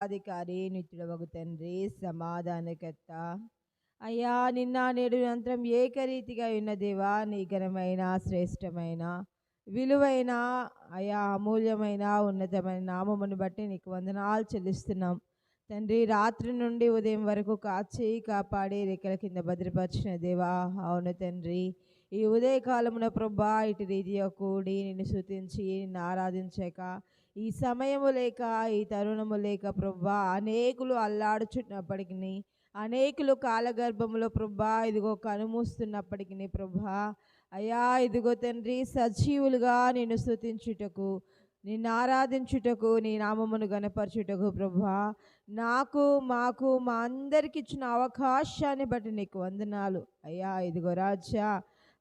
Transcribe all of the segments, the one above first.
అధికారి నిత్యుడవగు తండ్రి సమాధానకర్త అయ్యా నిన్న నేడు నిరంతరం ఏకరీతిగా ఉన్న దేవా నీ ఘనమైన శ్రేష్టమైన విలువైన అయా అమూల్యమైన ఉన్నతమైన నామమును బట్టి నీకు వందనాలు చెల్లిస్తున్నాం తండ్రి. రాత్రి నుండి ఉదయం వరకు కాచి కాపాడి రెక్కల కింద భద్రపరిచిన దేవా అవును తండ్రి. ఈ ఉదయకాలమున ప్రభా ఇటు రీతిగా కూడి నిన్ను స్తుతించి నిన్ను ఆరాధించక ఈ సమయము లేక ఈ తరుణము లేక ప్రభా అనేకులు అల్లాడుచున్నప్పటికీ అనేకులు కాలగర్భములో ప్రభా ఇదిగో కనుమూస్తున్నప్పటికీ ప్రభా అయా ఇదిగో తండ్రి సజీవులుగా నిన్ను స్తుతించుటకు నిన్ను ఆరాధించుటకు నీ నామమును గణపరచుటకు ప్రభా నాకు మాకు మా అందరికి ఇచ్చిన అవకాశాన్ని బట్టి నీకు వందనాలు అయ్యా. ఇదిగో రాజా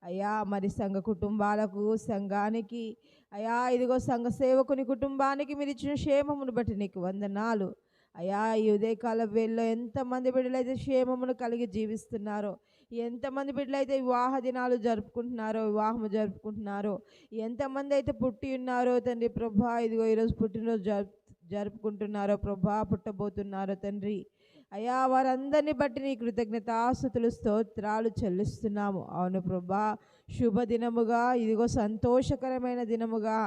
అయ్యా మరి సంఘ కుటుంబాలకు సంఘానికి అయ్యా ఇదిగో సంఘ సేవకుని కుటుంబానికి మీరు ఇచ్చిన క్షేమమును బట్టి నీకు వందనాలు అయ్యా. ఈ ఉదయకాల వేళలో ఎంతమంది బిడ్డలైతే క్షేమమును కలిగి జీవిస్తున్నారో, ఎంతమంది బిడ్డలైతే వివాహ దినాలు జరుపుకుంటున్నారో, వివాహము జరుపుకుంటున్నారో, ఎంతమంది అయితే పుట్టి ఉన్నారో తండ్రి ప్రభా ఇదిగో ఈరోజు పుట్టినరోజు జరుపుకుంటున్నారో ప్రభా, పుట్టబోతున్నారో తండ్రి అయ్యా వారందరిని బట్టి నీ కృతజ్ఞతాస్తుతులు స్తోత్రాలు చెల్లిస్తున్నాము. అవును ప్రభా శుభదినముగా ఇదిగో సంతోషకరమైన దినముగా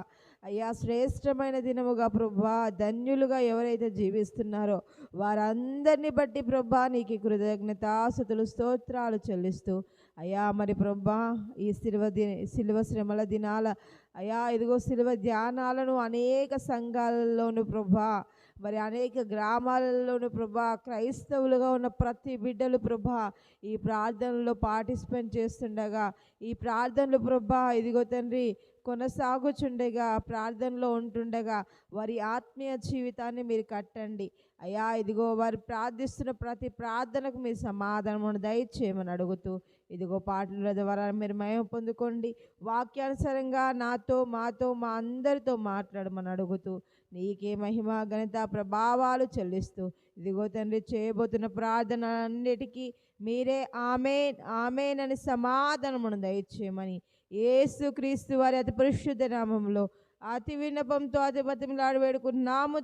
అయ్యా శ్రేష్టమైన దినముగా ప్రభా ధన్యులుగా ఎవరైతే జీవిస్తున్నారో వారందరిని బట్టి ప్రభా నీకు కృతజ్ఞతాస్తుతులు స్తోత్రాలు చెల్లిస్తూ అయ్యా మరి ప్రభా ఈ శిలువ శ్రమల దినాల అయ్యా ఇదిగో శిలువ ధ్యానాలను అనేక సంఘాలలోను ప్రభా మరి అనేక గ్రామాలలోను ప్రభా క్రైస్తవులుగా ఉన్న ప్రతి బిడ్డలు ప్రభా ఈ ప్రార్థనలో పార్టిసిపేట్ చేస్తుండగా ఈ ప్రార్థనలు ప్రభా ఇదిగో తండ్రి కొనసాగుచుండగా ప్రార్థనలో ఉంటుండగా వారి ఆత్మీయ జీవితాన్ని మీరు కట్టండి అయ్యా. ఇదిగో వారు ప్రార్థిస్తున్న ప్రతి ప్రార్థనకు మీరు సమాధానమును దయచేయమని అడుగుతూ ఇదిగో పాటల ద్వారా మీరు మహిమ పొందుకోండి. వాక్యానుసారంగా నాతో మాతో మా అందరితో మాట్లాడమని అడుగుతూ నీకే మహిమ ఘనత ప్రభావాలు చెల్లిస్తూ ఇదిగో తండ్రి చేయబోతున్న ప్రార్థన అన్నిటికీ మీరే ఆమేన్ ఆమేన్ అని సమాధానమును దయచేయమని యేసు క్రీస్తు వారి అతి పరిశుద్ధ నామంలో అతి విన్నపంతో అతి బతిమిలాడి వేడుకున్నాము.